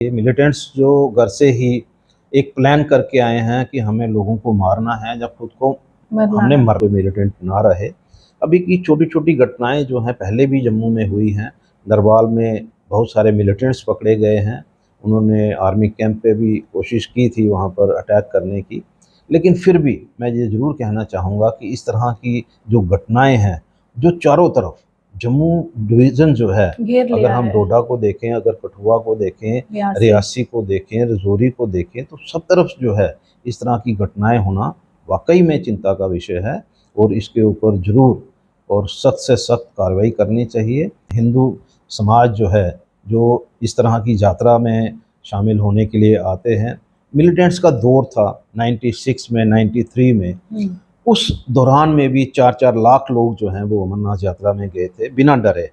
ये मिलिटेंट्स जो घर से ही एक प्लान करके आए हैं कि हमें लोगों को मारना है, जब खुद को हमने मर मिलिटेंट ना रहे। अभी की छोटी-छोटी घटनाएँ जो हैं पहले भी जम्मू में हुई हैं। दरबाल में बहुत सारे मिलिटेंट्स पकड़े गए हैं। उन्होंने आर्मी कैंप पे भी कोशिश की थी वहाँ पर अटैक करने की। लेकिन फिर भी मैं ये ज़रूर कहना चाहूँगा कि इस तरह की जो घटनाएँ हैं, जो चारों तरफ जम्मू डिवीज़न जो है, घेर अगर लिया हम है। डोडा को देखें, अगर कठुआ को देखें, रियासी। रियासी को देखें, रजौरी को देखें, तो सब तरफ जो है इस तरह की घटनाएँ होना वाक़ई में चिंता का विषय है और इसके ऊपर ज़रूर और सख्त से सख्त कार्रवाई करनी चाहिए। हिंदू समाज जो है, जो इस तरह की यात्रा में शामिल होने के लिए आते हैं, मिलिटेंट्स का दौर था 96 में, 93 में, उस दौरान में भी 4-4 लाख लोग जो हैं वो अमरनाथ यात्रा में गए थे बिना डरे।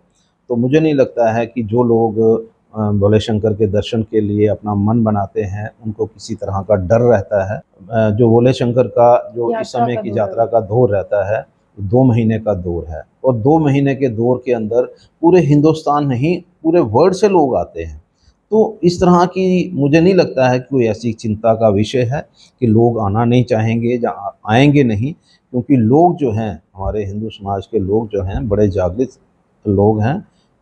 तो मुझे नहीं लगता है कि जो लोग भोले शंकर के दर्शन के लिए अपना मन बनाते हैं, उनको किसी तरह का डर रहता है। जो भोले शंकर का जो इस यात्रा समय का की दौर यात्रा है। का दौर रहता है, 2 महीने का दौर है और 2 महीने के दौर के अंदर पूरे हिंदुस्तान नहीं, पूरे वर्ल्ड से लोग आते हैं। तो इस तरह की मुझे नहीं लगता है कि कोई ऐसी चिंता का विषय है कि लोग आना नहीं चाहेंगे या आएँगे नहीं, क्योंकि लोग जो हैं, हमारे हिंदू समाज के लोग जो हैं, बड़े जागृत लोग हैं,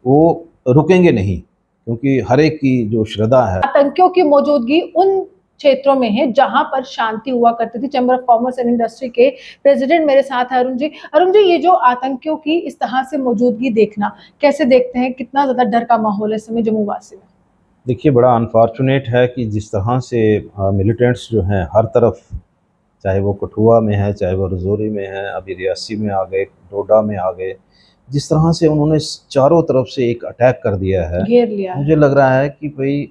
वो रुकेंगे नहीं, क्योंकि हर एक की जो श्रद्धा है। आतंकियों की मौजूदगी उन क्षेत्रों में है जहां पर शांति हुआ करती थी। Chamber of commerce and industry के प्रेसिडेंट मेरे साथ है अरुण जी। अरुण जी, ये जो आतंकियों की इस तरह से मौजूदगी देखना कैसे देखते हैं? कितना ज्यादा डर का माहौल है इस समय जम्मू वासी में? देखिए, बड़ा अनफॉर्चुनेट है कि जिस तरह से मिलिटेंट्स जो हैं हर तरफ, चाहे वो कठुआ में है, चाहे वो रजौरी में है, अभी रियासी में आ गए, डोडा में आ गए, जिस तरह से उन्होंने चारों तरफ से एक अटैक कर दिया है, घेर लिया है। मुझे लग रहा है कि भाई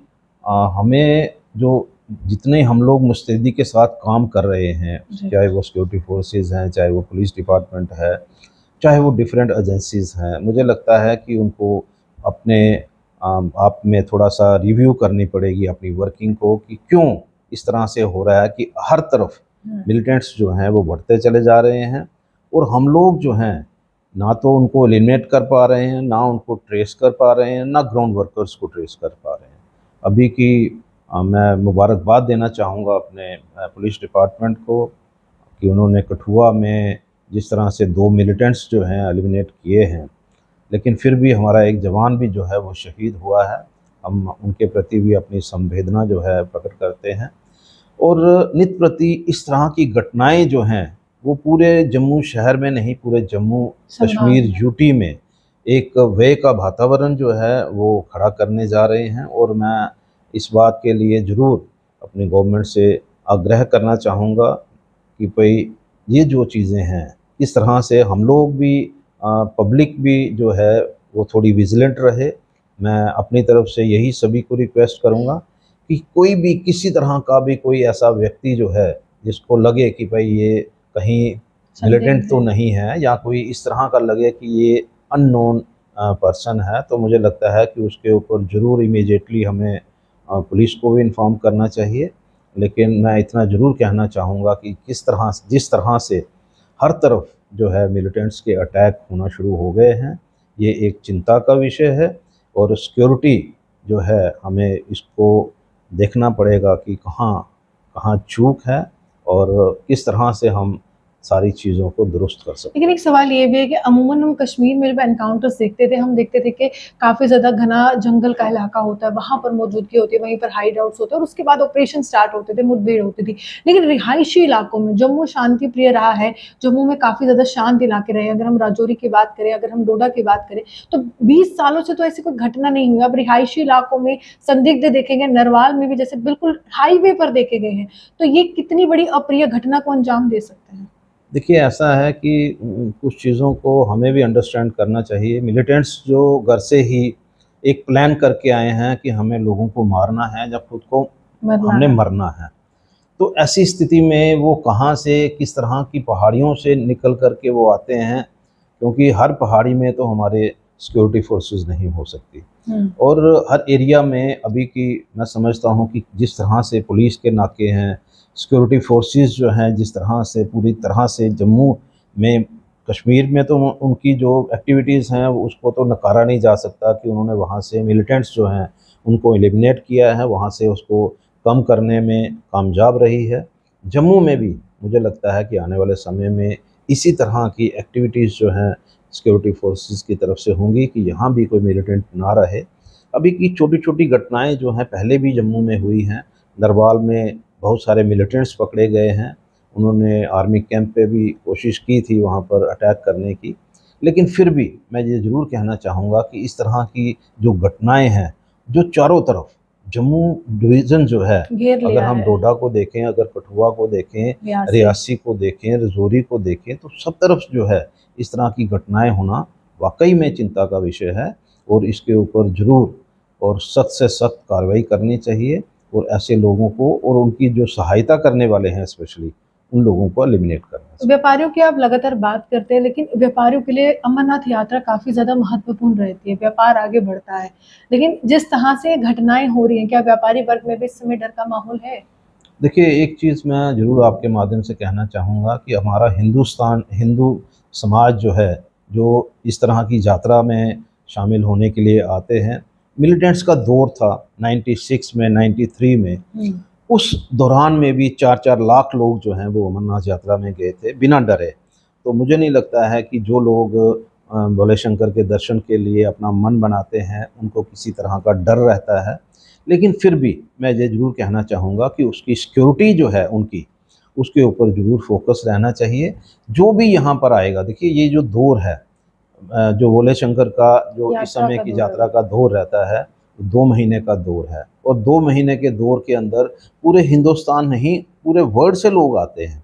हमें जो जितने हम लोग मुस्तैदी के साथ काम कर रहे हैं, चाहे वो सिक्योरिटी फोर्सेस हैं, चाहे वो पुलिस डिपार्टमेंट है, चाहे वो डिफरेंट एजेंसीज़ हैं, मुझे लगता है कि उनको अपने आप में थोड़ा-सा रिव्यू करनी पड़ेगी अपनी वर्किंग को, कि क्यों इस तरह से हो रहा है कि हर तरफ मिलिटेंट्स जो हैं वो बढ़ते चले जा रहे हैं और हम लोग जो हैं, ना तो उनको एलिमिनेट कर पा रहे हैं, ना उनको ट्रेस कर पा रहे हैं, ना ग्राउंड वर्कर्स को ट्रेस कर पा रहे हैं। अभी की मैं मुबारकबाद देना चाहूँगा अपने पुलिस डिपार्टमेंट को कि उन्होंने कठुआ में जिस तरह से 2 मिलिटेंट्स जो हैं एलिमिनेट किए हैं, लेकिन फिर भी हमारा एक जवान भी जो है वो शहीद हुआ है। हम उनके प्रति भी अपनी संवेदना जो है प्रकट करते हैं और नित प्रति इस तरह की घटनाएँ जो हैं, वो पूरे जम्मू शहर में नहीं, पूरे जम्मू कश्मीर यूटी में एक भय का वातावरण जो है वो खड़ा करने जा रहे हैं और मैं इस बात के लिए ज़रूर अपनी गवर्नमेंट से आग्रह करना चाहूँगा कि भई ये जो चीज़ें हैं, इस तरह से हम लोग भी पब्लिक भी जो है वो थोड़ी विजिलेंट रहे। मैं अपनी तरफ से यही सभी को रिक्वेस्ट करूँगा कि कोई भी किसी तरह का भी कोई ऐसा व्यक्ति जो है, जिसको लगे कि भई ये कहीं मिलिटेंट तो नहीं है या कोई इस तरह का लगे कि ये अननोन पर्सन है, तो मुझे लगता है कि उसके ऊपर ज़रूर इमीडिएटली हमें पुलिस को भी इन्फॉर्म करना चाहिए। लेकिन मैं इतना ज़रूर कहना चाहूँगा कि जिस तरह से हर तरफ जो है मिलिटेंट्स के अटैक होना शुरू हो गए हैं, ये एक चिंता का विषय है और सिक्योरिटी जो है हमें इसको देखना पड़ेगा कि कहाँ कहाँ चूक है और किस तरह से हम सारी चीज़ों को दुरुस्त कर सकते लेकिन हैं। एक सवाल ये भी है कि अमूमन हम कश्मीर में जब एनकाउंटर्स देखते थे, हम देखते थे कि काफ़ी ज़्यादा घना जंगल का इलाका होता है, वहाँ पर मौजूदगी होती है, वहीं पर हाइड आउट्स होते हैं और उसके बाद ऑपरेशन स्टार्ट होते थे, मुठभेड़ होती थी। लेकिन रिहायशी इलाकों में जम्मू शांति प्रिय रहा है, जम्मू में काफ़ी ज़्यादा शांत इलाके रहे। अगर हम राजौरी की बात करें, अगर हम डोडा की बात करें, तो 20 सालों से तो ऐसी कोई घटना नहीं हुई। अब रिहायशी इलाकों में संदिग्ध देखेंगे, नरवाल में भी जैसे बिल्कुल हाईवे पर देखे गए हैं, तो ये कितनी बड़ी अप्रिय घटना को अंजाम दे सकते हैं? देखिए, ऐसा है कि कुछ चीज़ों को हमें भी अंडरस्टैंड करना चाहिए। मिलिटेंट्स जो घर से ही एक प्लान करके आए हैं कि हमें लोगों को मारना है या खुद को हमने मरना है। तो ऐसी स्थिति में वो कहाँ से, किस तरह की पहाड़ियों से निकल कर के वो आते हैं, क्योंकि हर पहाड़ी में तो हमारे सिक्योरिटी फोर्सेस नहीं हो सकती और हर एरिया में अभी की मैं समझता हूँ कि जिस तरह से पुलिस के नाके हैं, सिक्योरिटी फोर्सेस जो हैं, जिस तरह से पूरी तरह से जम्मू में, कश्मीर में तो उनकी जो एक्टिविटीज़ हैं उसको तो नकारा नहीं जा सकता कि उन्होंने वहाँ से मिलिटेंट्स जो हैं उनको एलिमिनेट किया है, वहाँ से उसको कम करने में कामयाब रही है। जम्मू में भी मुझे लगता है कि आने वाले समय में इसी तरह की एक्टिविटीज़ जो हैं सिक्योरिटी फोर्सेस की तरफ से होंगी कि यहाँ भी कोई मिलिटेंट ना रहे। अभी की छोटी-छोटी घटनाएँ जो हैं पहले भी जम्मू में हुई हैं। नरवाल में बहुत सारे मिलिटेंट्स पकड़े गए हैं। उन्होंने आर्मी कैंप पे भी कोशिश की थी वहाँ पर अटैक करने की। लेकिन फिर भी मैं ये ज़रूर कहना चाहूँगा कि इस तरह की जो घटनाएँ हैं, जो चारों तरफ जम्मू डिवीज़न जो है, घेर अगर लिया हम है डोडा को देखें, अगर कठुआ को देखें, रियासी। रियासी को देखें, रजौरी को देखें, तो सब तरफ जो है इस तरह की घटनाएँ होना वाक़ई में चिंता का विषय है और इसके ऊपर ज़रूर और सख्त से सख्त कार्रवाई करनी चाहिए और ऐसे लोगों को और उनकी जो सहायता करने वाले हैं स्पेशली, उन लोगों को एलिमिनेट करना चाहिए। व्यापारियों की आप लगातार बात करते हैं, लेकिन व्यापारियों के लिए अमरनाथ यात्रा काफ़ी ज़्यादा महत्वपूर्ण रहती है, व्यापार आगे बढ़ता है। लेकिन जिस तरह से घटनाएँ हो रही हैं, क्या व्यापारी वर्ग में भी इस समय डर का माहौल है? देखिए, एक चीज़ मैं ज़रूर आपके माध्यम से कहना चाहूँगा कि हमारा हिंदू समाज जो है, जो इस तरह की यात्रा में शामिल होने के लिए आते हैं, मिलिटेंट्स का दौर था 96 में, 93 में, हुँ। उस दौरान में भी 4-4 लाख लोग जो हैं वो अमरनाथ यात्रा में गए थे बिना डरे। तो मुझे नहीं लगता है कि जो लोग भोले शंकर के दर्शन के लिए अपना मन बनाते हैं, उनको किसी तरह का डर रहता है। लेकिन फिर भी मैं ये ज़रूर कहना चाहूँगा कि उसकी सिक्योरिटी जो है उनकी, उसके ऊपर ज़रूर फ़ोकस रहना चाहिए। जो भी यहाँ पर आएगा, देखिए ये जो दौर है जो भोले शंकर का जो इस यात्रा समय का की दौर है यात्रा वो। का दौर रहता है, 2 महीने का दौर है और 2 महीने के दौर के अंदर पूरे हिंदुस्तान नहीं, पूरे वर्ल्ड से लोग आते हैं।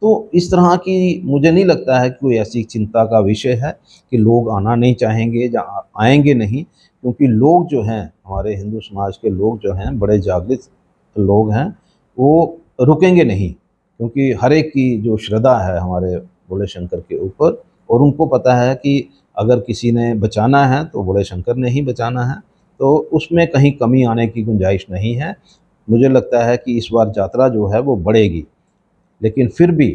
तो इस तरह की मुझे नहीं लगता है कि कोई ऐसी चिंता का विषय है कि लोग आना नहीं चाहेंगे या आएँगे नहीं, क्योंकि लोग जो हैं, हमारे हिंदू समाज के लोग जो हैं, बड़े जागृत लोग हैं, वो रुकेंगे नहीं, क्योंकि हर एक की जो श्रद्धा है हमारे भोले शंकर के ऊपर और उनको पता है कि अगर किसी ने बचाना है तो भोले शंकर ने ही बचाना है, तो उसमें कहीं कमी आने की गुंजाइश नहीं है। मुझे लगता है कि इस बार यात्रा जो है वो बढ़ेगी, लेकिन फिर भी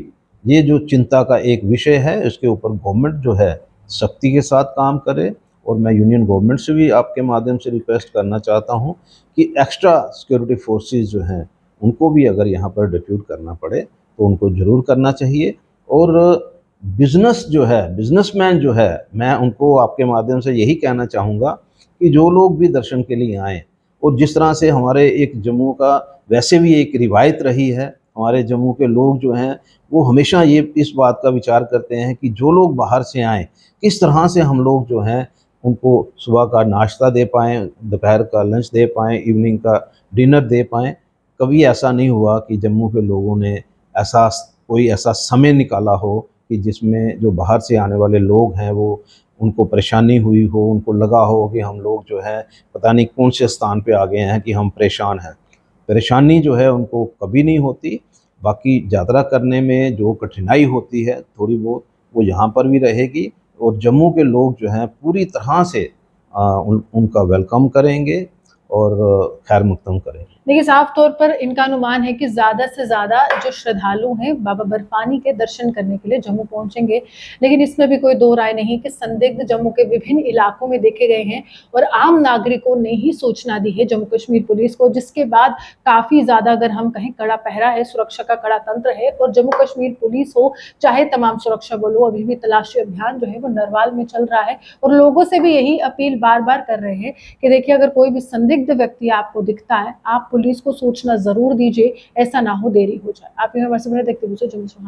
ये जो चिंता का एक विषय है, इसके ऊपर गवर्नमेंट जो है सख्ती के साथ काम करे और मैं यूनियन गवर्नमेंट से भी आपके माध्यम से रिक्वेस्ट करना चाहता हूँ कि एक्स्ट्रा सिक्योरिटी फोर्सेस जो हैं, उनको भी अगर यहाँ पर डिप्यूट करना पड़े, तो उनको ज़रूर करना चाहिए और बिज़नेस जो है, बिज़नेसमैन जो है, मैं उनको आपके माध्यम से यही कहना चाहूँगा कि जो लोग भी दर्शन के लिए आएँ और जिस तरह से हमारे एक जम्मू का वैसे भी एक रिवायत रही है, हमारे जम्मू के लोग जो हैं, वो हमेशा ये इस बात का विचार करते हैं कि जो लोग बाहर से आएँ, किस तरह से हम लोग जो हैं, उनको सुबह का नाश्ता दे पाएँ, दोपहर का लंच दे पाएँ, इवनिंग का डिनर दे पाएँ। कभी ऐसा नहीं हुआ कि जम्मू के लोगों ने ऐसा कोई ऐसा समय निकाला हो कि जिसमें जो बाहर से आने वाले लोग हैं, वो उनको परेशानी हुई हो, उनको लगा हो कि हम लोग जो हैं, पता नहीं कौन से स्थान पे आ गए हैं कि हम परेशान हैं। परेशानी जो है उनको कभी नहीं होती। बाकी यात्रा करने में जो कठिनाई होती है थोड़ी बहुत, वो यहाँ पर भी रहेगी और जम्मू के लोग जो हैं पूरी तरह से उनका वेलकम करेंगे और खैर मकदम करेंगे। देखिए, साफ तौर पर इनका अनुमान है कि ज़्यादा से ज़्यादा जो श्रद्धालु हैं, बाबा बर्फानी के दर्शन करने के लिए जम्मू पहुँचेंगे। लेकिन इसमें भी कोई दो राय नहीं कि संदिग्ध जम्मू के विभिन्न इलाकों में देखे गए हैं और आम नागरिकों ने ही सूचना दी है जम्मू कश्मीर पुलिस को, जिसके बाद काफ़ी ज़्यादा अगर हम कहें कड़ा पहरा है, सुरक्षा का कड़ा तंत्र है और जम्मू कश्मीर पुलिस हो, चाहे तमाम सुरक्षा बल हो, अभी भी तलाशी अभियान जो है वो नरवाल में चल रहा है और लोगों से भी यही अपील बार-बार कर रहे हैं कि देखिए अगर कोई भी संदिग्ध व्यक्ति आपको दिखता है, आप पुलिस को सूचना ज़रूर दीजिए, ऐसा ना हो देरी हो जाए। आप हमारे से बने देखते हुए जम्मू से